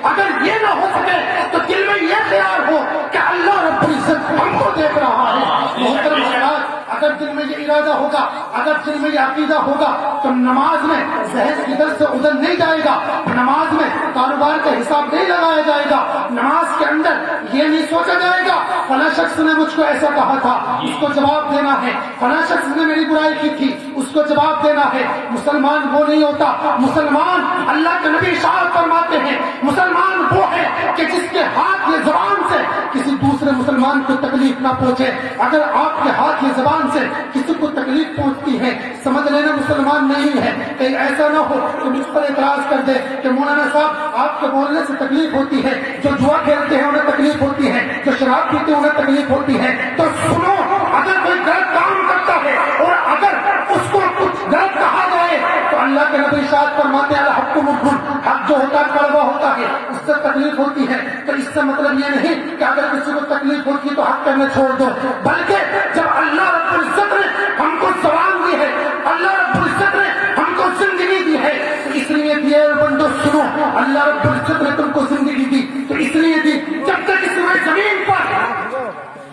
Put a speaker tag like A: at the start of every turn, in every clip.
A: اگر یہ نہ ہو سکے تو دل میں یہ خیال ہو کہ اللہ رب العزت ہم کو دیکھ رہا ہے. محترم حضرات، اگر دل میں یہ ارادہ ہوگا، اگر دل میں یہ عقیدہ ہوگا تو نماز میں ذہن ادھر سے ادھر نہیں جائے گا، نماز میں کاروبار کا حساب نہیں لگایا جائے گا، نماز کے اندر یہ نہیں سوچا جائے گا فلاں شخص نے مجھ کو ایسا کہا تھا اس کو جواب دینا ہے، فلاں شخص نے میری برائی کی تھی اس کو جواب دینا ہے. مسلمان وہ نہیں ہوتا. مسلمان، اللہ کے نبی ارشاد فرماتے ہیں، مسلمان وہ ہے کہ جس کے ہاتھ یہ زبان سے کسی دوسرے مسلمان کو تکلیف نہ پہنچے. اگر آپ کے ہاتھ یہ زبان سے کسی کو تکلیف پہنچتی ہے سمجھ لینا مسلمان نہیں ہے. کہیں ایسا نہ ہو کہ مجھ پر اعتراض کر دے کہ مولانا صاحب آپ کے بولنے سے تکلیف ہوتی ہے، جو جوا کھیلتے ہیں انہیں تکلیف ہوتی ہے، جو شراب پیتے ہیں انہیں تکلیف ہوتی ہے. تو سنو، اگر کوئی غلط کام کرتا ہے اور اگر اس کو کچھ غلط کہا جائے تو اللہ کے نبی ارشاد فرماتے ہیں الحق مر، حق جو ہوتا ہے کڑوا ہوتا ہے، اس سے تکلیف ہوتی ہے. تو اس سے مطلب یہ نہیں کہ اگر کسی کو تکلیف ہوتی ہے تو حق کرنے چھوڑ دو، بلکہ جب اللہ رب العزت نے ہم کو زبان دی ہے، اللہ رب العزت نے ہم کو زندگی دی ہے، تو اس لیے دیے بندو سنو، اللہ رب العزت نے تم کو زندگی دی تو اس لیے دی جب تک اس میں زمین پر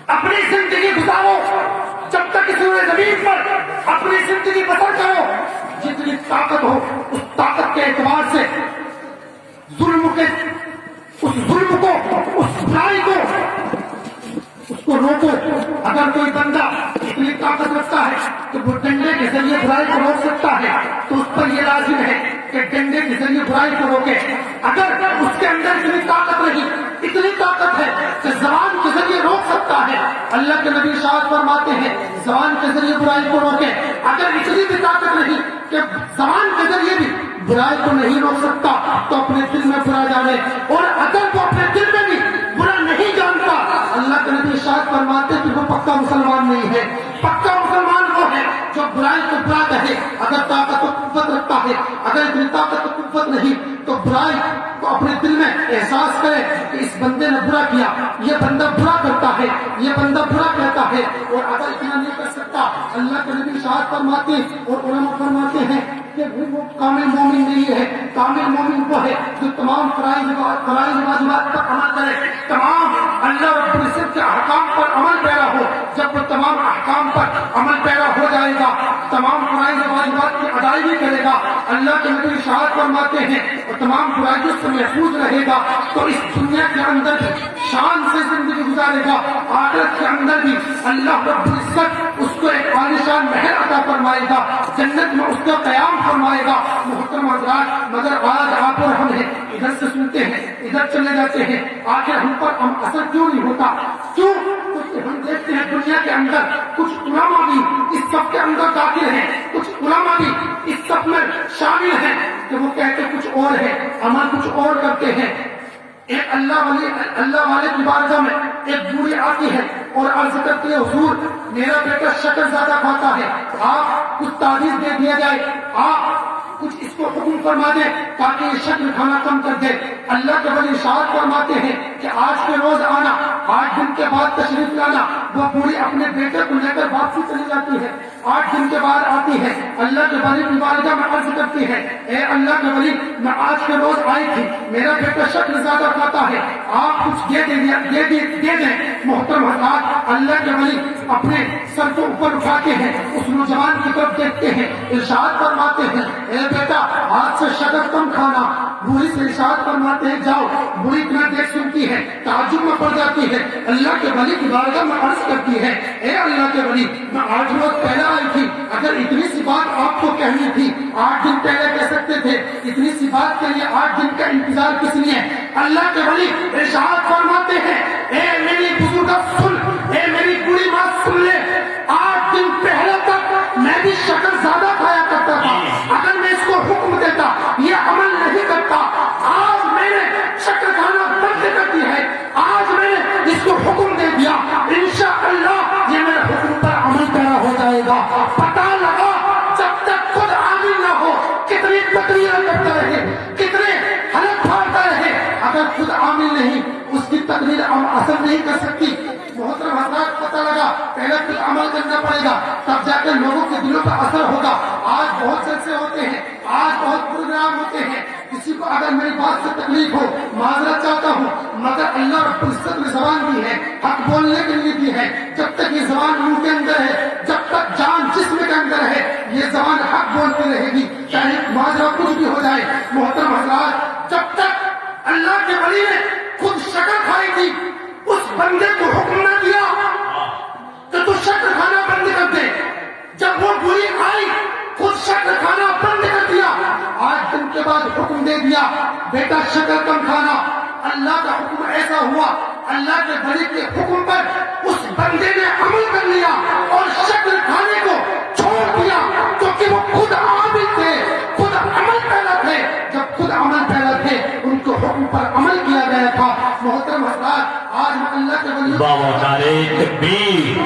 A: اپنی زندگی گزارو، جب تک اس میں زمین پر اپنی زندگی بسر کرو، جتنی طاقت ہو اس طاقت کے اعتبار سے ظلم کے اس ظلم کو، اس برائی کو، اس کو روکو. اگر کوئی بندہ اتنی طاقت رکھتا ہے کہ وہ ڈنڈے کے ذریعے برائی کو روک سکتا ہے تو اس پر یہ لازم ہے کہ ڈنڈے کے ذریعے برائی کو روکے. اگر اس کے اندر اتنی طاقت نہیں، اتنی طاقت ہے کہ زبان کے ذریعے روک سکتا ہے، اللہ کے نبی ارشاد فرماتے ہیں زبان کے ذریعے برائی کو روکے. اگر اتنی بھی طاقت نہیں کہ زبان کے ذریعے بھی برائی کو نہیں روک سکتا تو اپنے دل میں برا جانے، اور اگر وہ اپنے دل میں بھی برا نہیں جانتا اللہ کے نبی ارشاد فرماتے کہ وہ پکا مسلمان نہیں ہے. پکا مسلمان وہ ہے جو برائی کو برا کہے. اگر طاقت و قوت رکھتا ہے، اگر اتنی طاقت و قوت نہیں تو برائی کو اپنے دل میں احساس کرے کہ اس بندے نے برا کیا، یہ بندہ برا کرتا ہے، یہ بندہ برا کہتا ہے. اور اگر اتنا نہیں کر سکتا اللہ کے نبی ارشاد فرماتے اور علماء فرماتے ہیں کہ وہ کامل مومن نہیں ہے. کامل مومن وہ ہے جو تمام فرائض واجبات پر عمل کرے، تمام اللہ رب العزت کے احکام پر عمل پیرا ہو. جب وہ تمام احکام پر عمل پیرا ہو جائے گا، تمام فرائض واجبات کی ادائیگی کرے گا، اللہ کے نبی ارشاد فرماتے ہیں اور تمام فرائض سے محفوظ رہے گا تو اس دنیا کے اندر بھی شان سے زندگی گزارے گا، آخرت کے اندر بھی اللہ رب العزت اس کو ایک عالیشان محل عطا فرمائے گا، جنت میں اس کا قیام فرمائے گا. محترم حضرات، مگر آج آپ اور ہم ہیں ادھر سے سنتے ہیں ادھر چلے جاتے ہیں، آخر ہم پر اثر کیوں نہیں ہوتا؟ کیوں؟ ہم دیکھتے ہیں دنیا کے اندر کچھ علماء بھی اس سب کے اندر داخل ہیں، کچھ علماء بھی اس سب میں شامل ہیں کہ وہ کہتے کچھ اور ہے، عمل کچھ اور کرتے ہیں. ایک اللہ والے کی بارگاہ میں ایک بوڑھی آتی ہے اور عرض کرتی ہے حضور میرا بیٹا شکر زیادہ کھاتا ہے، آپ کچھ تعویذ دے دیا جائے، آپ کچھ اس کو حکم فرما دے تاکہ یہ شکر کھانا کم کر دے. اللہ کے ولی ارشاد فرماتے ہیں کہ آج کے روز آنا، 8 دن کے بعد تشریف لانا. وہ بوڑھی اپنے بیٹے کو لے کر واپسی چلی جاتی ہے، 8 دن کے بعد آتی ہے، اللہ کے ولی کی بارگاہ میں عرض کرتی ہے اے اللہ کے ولی میں آج کے روز آئی تھی، میرا بیٹا شکر زیادہ کھاتا ہے، آپ کچھ دے دیں. محترم حضرات، اللہ کے ولی اپنے سر کو اوپر اٹھاتے ہیں، اس نوجوان کی طرف دیکھتے ہیں، ارشاد فرماتے ہیں اے بیٹا آج سے شکر کم کھانا. بوڑھی سے ارشاد فرماتے ہیں جاؤ. بوڑھی اتنا دیکھ سنتی ہے، تعجب میں پڑ جاتی ہے، اللہ کے ولی کی بارگاہ میں عرض کرتی ہے اے اللہ کے ولی میں 8 روز پہلے آئی تھی، اگر اتنی سی بات آپ کو کہنی تھی 8 دن پہلے کہہ سکتے تھے، اتنی سی بات کے لیے 8 دن کا انتظار کس لیے؟ اللہ کے ولی ارشاد فرماتے ہیں اے میری بزرگ سن، اے میری بوڑھی بات سن لے، 8 دن پہلے تک میں بھی شکر زیادہ کھایا کرتا تھا، اگر میں اس کو حکم دیتا یہ عمل نہیں کرتا. آج میں نے شکر کھانا بند کر دی ہے، آج میں نے اس کو حکم دے دیا، انشاءاللہ یہ میرے حکم پر عمل پیرا ہو جائے گا. پتہ لگا جب تک خود عامل نہ ہو کتنی تقریریں کرتا رہے، کتنے حلق پھاڑتا رہے، اگر خود عامل نہیں اس کی تقریر اثر نہیں کر سکتی. محترم حضرات، پتہ لگا پہلے کچھ عمل کرنا پڑے گا تب جا کر لوگوں کے دلوں پر اثر ہوگا. آج بہت جلسے ہوتے ہیں، آج بہت پروگرام ہوتے ہیں، کسی کو اگر میری بات سے تکلیف ہو معذرت اللہ رب العزت نے زبان دی ہے حق بولنے کے لیے دی ہے. جب تک یہ زبان منہ کے اندر ہے، جب تک جان جسم کے اندر ہے، یہ زبان حق بولتی رہے گی، چاہے ماجرا کچھ بھی ہو جائے. محترم حضرات، جب تک اللہ کے ولی نے خود شکر کھائی تھی، اس بندے کو حکم نہ دیا کہ تو شکر کھانا بند کر دے. جب وہ بری آئی، خود شکر کھانا بند کر دیا. آج دن کے بعد حکم دے دیا بیٹا شکر کم کھانا. اللہ کا حکم ایسا ہوا، اللہ کے ولی کے حکم پر اس بندے نے عمل کر لیا اور شکر کھانے کو چھوڑ دیا، کیونکہ وہ خود عامل تھے، خود عمل پیدا تھے. جب خود عمل پیدا تھے، ان کو حکم پر عمل کیا گیا تھا. محترم حضرات، آج اللہ کے ولی
B: نعرے تکبیر،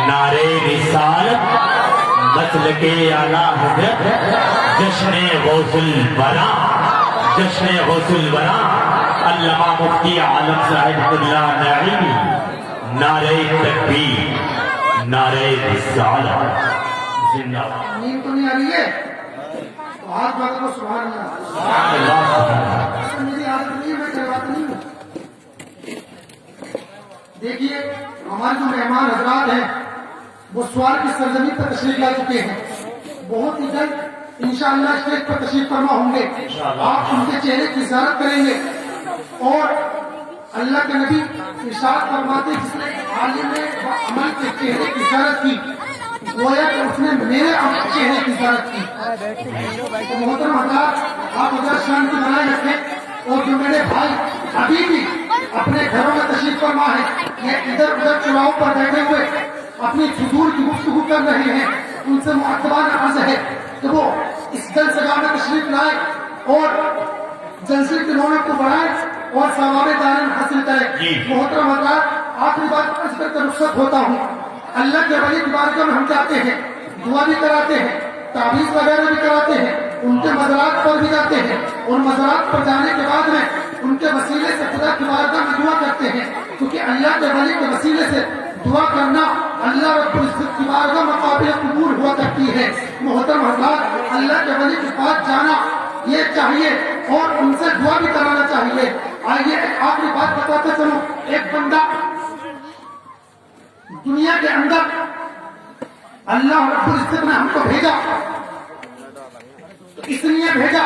B: نعرے رسالت، مسلک اعلیٰ حضرت، جشن غوث الورا، جشن غوث الورا علامہ مفتی عالم صاحب اللہ نعیمی. نعرے تکبیر، نعرے رسالت، زندہ باد.
A: نیند تو نہیں آ رہی ہے تو ہاتھ بات کو سبحان اللہ.
B: سبحان اللہ.
A: ایسا میری عادت نہیں ہے، میں کرواتا نہیں ہوں. دیکھیے ہمارے جو مہمان حضرات ہیں وہ سوال کی سرزمین پر تشریف لا چکے ہیں. بہت ہی جلد انشاءاللہ اسٹیج پر تشریف فرما ہوں گے. آپ ان کے چہرے کی زیارت کریں گے اور اللہ کے نبی ارشاد فرماتے ہیں جس نے عالم عمل کے چہرے کی زیارت کی گویا کہ اس نے میرے چہرے کی زیارت کی. تو محترم حضرات، آپ ادھر شانتی بنائے رکھیں اور جو میرے بھائی ابھی بھی اپنے گھروں میں تشریف فرما ہے، یہ ادھر ادھر چڑاؤ پر بیٹھے ہوئے اپنی فضول کی گفتگو کر رہے ہیں، ان سے مؤدبانہ عرض ہے کہ وہ اس جلسہ میں تشریف لائے اور جلسے کی رونق کو بڑھائیں اور ثواب دارین حاصل کریں. محترم حضرات، آخری بات عرض کر کے رخصت ہوتا ہوں. اللہ کے ولی کی بارگاہ میں ہم جاتے ہیں، دعا بھی کراتے ہیں، تعویذ وغیرہ بھی کراتے ہیں، ان کے مزارات پر بھی جاتے ہیں اور مزارات پر جانے کے بعد میں ان کے وسیلے سے خدا کی بارگاہ میں دعا کرتے ہیں، کیونکہ اللہ کے ولی کے وسیلے سے دعا کرنا اللہ رب العزت کی بارگاہ میں قابل قبول ہوا کرتی ہے. محترم حضرات، اللہ کے ولی کے پاس جانا یہ چاہیے اور ان سے دعا بھی کرانا چاہیے. آئیے ایک آخری بات بتاتے چلو. ایک بندہ دنیا کے اندر اللہ رب العزت نے ہم کو بھیجا تو اس لیے بھیجا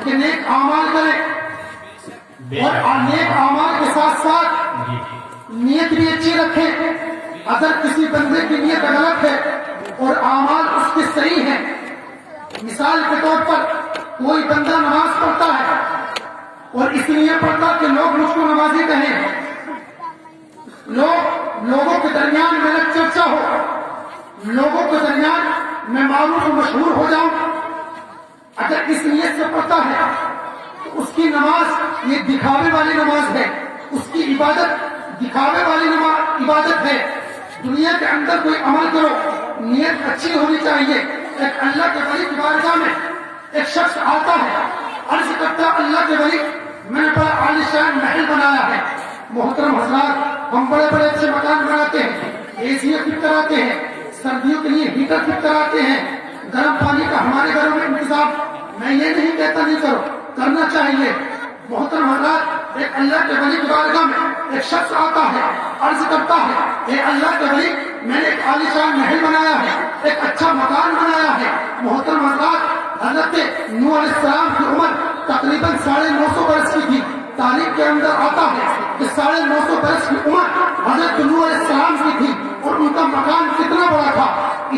A: کہ نیک اعمال کرے اور نیک اعمال کے ساتھ ساتھ نیت بھی اچھی رکھے. اگر کسی بندے کی نیت غلط ہے اور اعمال اس کے صحیح ہیں، مثال کے طور پر کوئی بندہ نماز پڑھتا ہے اور اس لیے پڑھتا کہ لوگ مجھ کو نمازی کہیں، لوگوں کے درمیان میرا چرچا ہو، لوگوں کے درمیان میں معروف و مشہور ہو جاؤں. اگر اس نیت سے پڑھتا ہے تو اس کی نماز یہ دکھاوے والی نماز ہے، اس کی عبادت دکھاوے والی عبادت ہے. دنیا کے اندر کوئی عمل کرو، نیت اچھی ہونی چاہیے. ایک اللہ کے ولی کی بارگاہ میں ایک شخص آتا ہے، عرض کرتا اللہ کے ولی میں نے بڑا عالیشان محل بنایا ہے. محترم حضرات، ہم بڑے بڑے اچھے مکان بناتے ہیں، اے سی فٹ کراتے ہیں، سردیوں کے لیے ہیٹر فٹ کراتے ہیں، گرم پانی کا ہمارے گھروں میں انتظام. میں یہ نہیں کہتا نہیں کرو، کرنا چاہیے. محترم حضرات، ایک اللہ کے ولی کی بارگاہ میں ایک شخص آتا ہے، عرض کرتا ہے اے اللہ کے ولی میں نے ایک عالیشان محل بنایا ہے، ایک اچھا مکان بنایا ہے. محترم حضرات، حضرت نوح علیہ السلام کی عمر تقریباً 950 برس کی تھی. تاریخ کے اندر آتا ہے کہ 950 برس کی عمر حضرت نوح علیہ السلام کی تھی اور ان کا مکان کتنا بڑا تھا،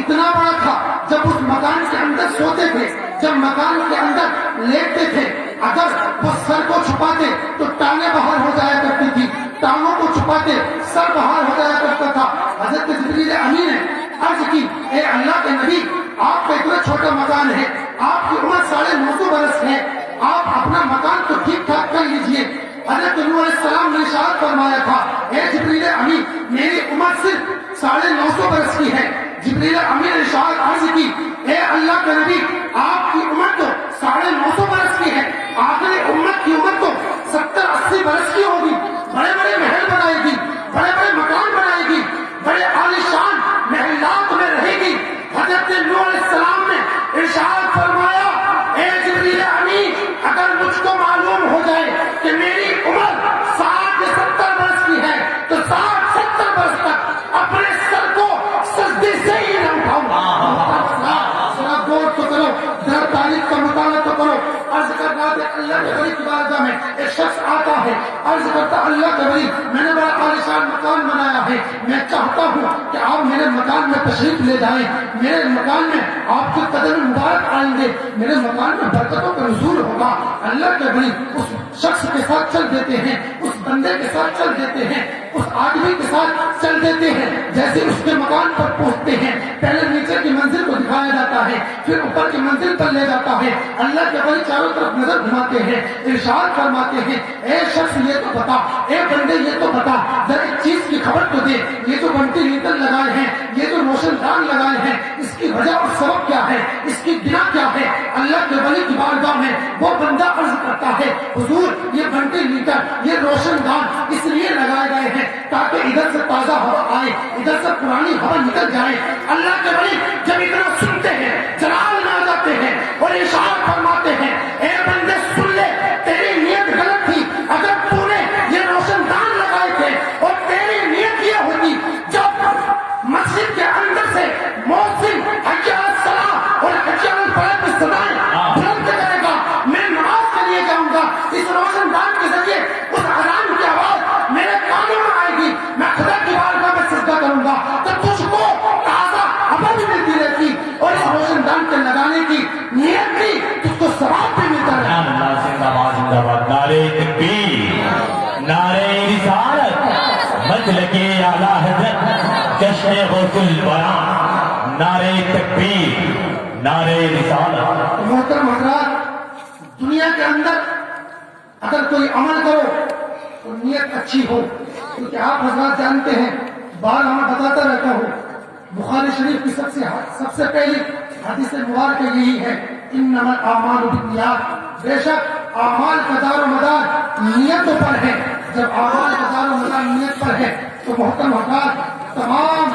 A: اتنا بڑا تھا جب اس مکان کے اندر سوتے تھے، جب مکان کے اندر لیٹتے تھے، اگر وہ سر کو چھپاتے تو ٹانگیں باہر ہو جایا کرتی تھی، ٹانگوں کو چھپاتے سر باہر ہو جایا کرتا تھا. حضرت جبریل امین نے عرض کی اے اللہ کے نبی، آپ کا اتنا چھوٹا مکان ہے، آپ کی عمر 950 برس ہے، آپ اپنا مکان تو ٹھیک ٹھاک کر لیجئے. حضرت نوح علیہ السلام نے ارشاد فرمایا تھا اے جبریل امین میری عمر صرف 950 برس کی ہے. جبریل امین نے ارشاد عرض کی اے اللہ کے نبی، آپ کی عمر تو 950 برس کی ہے، آخری امت کی عمر تو 70-80 برس کی ہوگی. بڑے بڑے محل بنائے گی، بڑے بڑے مکان بنائے گی، بڑے عالیشان محلات میں رہے گی. حضرت نوح علیہ السلام نے ارشاد فرمایا اے جبریل امین، اگر مجھ کو معلوم ہو جائے کہ میری عمر 60 سے اللہ کے ولی کی بارگاہ میں ایک شخص آتا ہے، عرض کرتا اللہ کے ولی میں نے بڑا عالیشان مکان بنایا ہے، میں چاہتا ہوں کہ آپ میرے مکان میں تشریف لے جائیں، میرے مکان میں آپ کے قدم مبارک آئیں گے، میرے مکان میں برکتوں کا نزول ہوگا۔ اللہ کے ولی اس شخص کے ساتھ چل دیتے ہیں، اس بندے کے ساتھ چل دیتے ہیں، اس آدمی کے ساتھ چل دیتے ہیں۔ جیسے اس کے مکان پر پہنچتے ہیں، پہلے نیچے کی منزل کو دکھایا جاتا ہے، پھر اوپر کی منزل پر لے جاتا ہے۔ اللہ کے ولی چاروں طرف نظر گھماتے ہیں، ارشاد فرماتے ہیں اے شخص یہ تو بتا، اے بندے یہ تو بتا، ذرا ایک چیز کی خبر تو دے، یہ جو بنٹی نیتن لگائے ہیں، یہ جو روشن دان لگائے ہیں، اس کی وجہ اور سبب کیا ہے، اس کی بنا کیا ہے؟ اللہ کے ولی کی بارگاہ میں وہ بندہ عرض کرتا ہے حضور یہ بنٹی نیتن، یہ روشن دان اس لیے لگائے گئے ہیں تاکہ ادھر سے تازہ ہوا آئے، ادھر سے پرانی ہوا نکل جائے۔ اللہ کے ولی جب اتنا سنتے ہیں جلال میں آ جاتے ہیں اور ارشاد فرماتے ہیں اے بندے سن لے، تیری نیت غلط تھی، اگر تو نے یہ روشن دان لگائے تھے اور تیری نیت یہ ہوتی جب مسجد کے اندر سے مؤذن حی علی الصلاۃ اور حی علی الفلاح کی صدائیں بلند کرے گا، میں نماز کے لیے جاؤں گا، اس روشن دان کے ذریعے اس اذان کی آواز میرے کانوں میں آئے گی، میں خدا کی بارگاہ میں سجدہ کروں گا، تو تجھ کو تازہ ہوا بھی ملتی رہتی اور اس روشن دان کے لگانے کی نیت بھی تجھ کو ثواب بھی ملتا رہتا۔
B: اللہ زندہ باد زندہ باد، نعرہ تکبیر، نعرہ رسالت، مسلک اعلیٰ حضرت جشن غوث الورا، نعرہ تکبیر، نعرہ رسالت۔
A: محترم حضرات، دنیا کے اندر اگر کوئی عمل کرو تو نیت اچھی ہو، کیونکہ آپ حضرات جانتے ہیں، بار میں بتاتا رہتا ہوں، بخاری شریف کی سب سے پہلی حدیث مبارکہ یہی ہے انما الاعمال بالنیات، بے شک اعمال کا دار و مدار نیتوں پر ہے۔ جب اعمال کا دار و مدار نیت پر ہے تو محترم حضرات تمام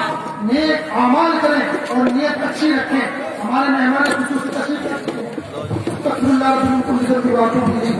A: نیک اعمال کریں اور نیت اچھی رکھیں۔ ہمارے مہمان خصوصی تشریف رکھتے ہیں، استغفر اللہ رب العالمین۔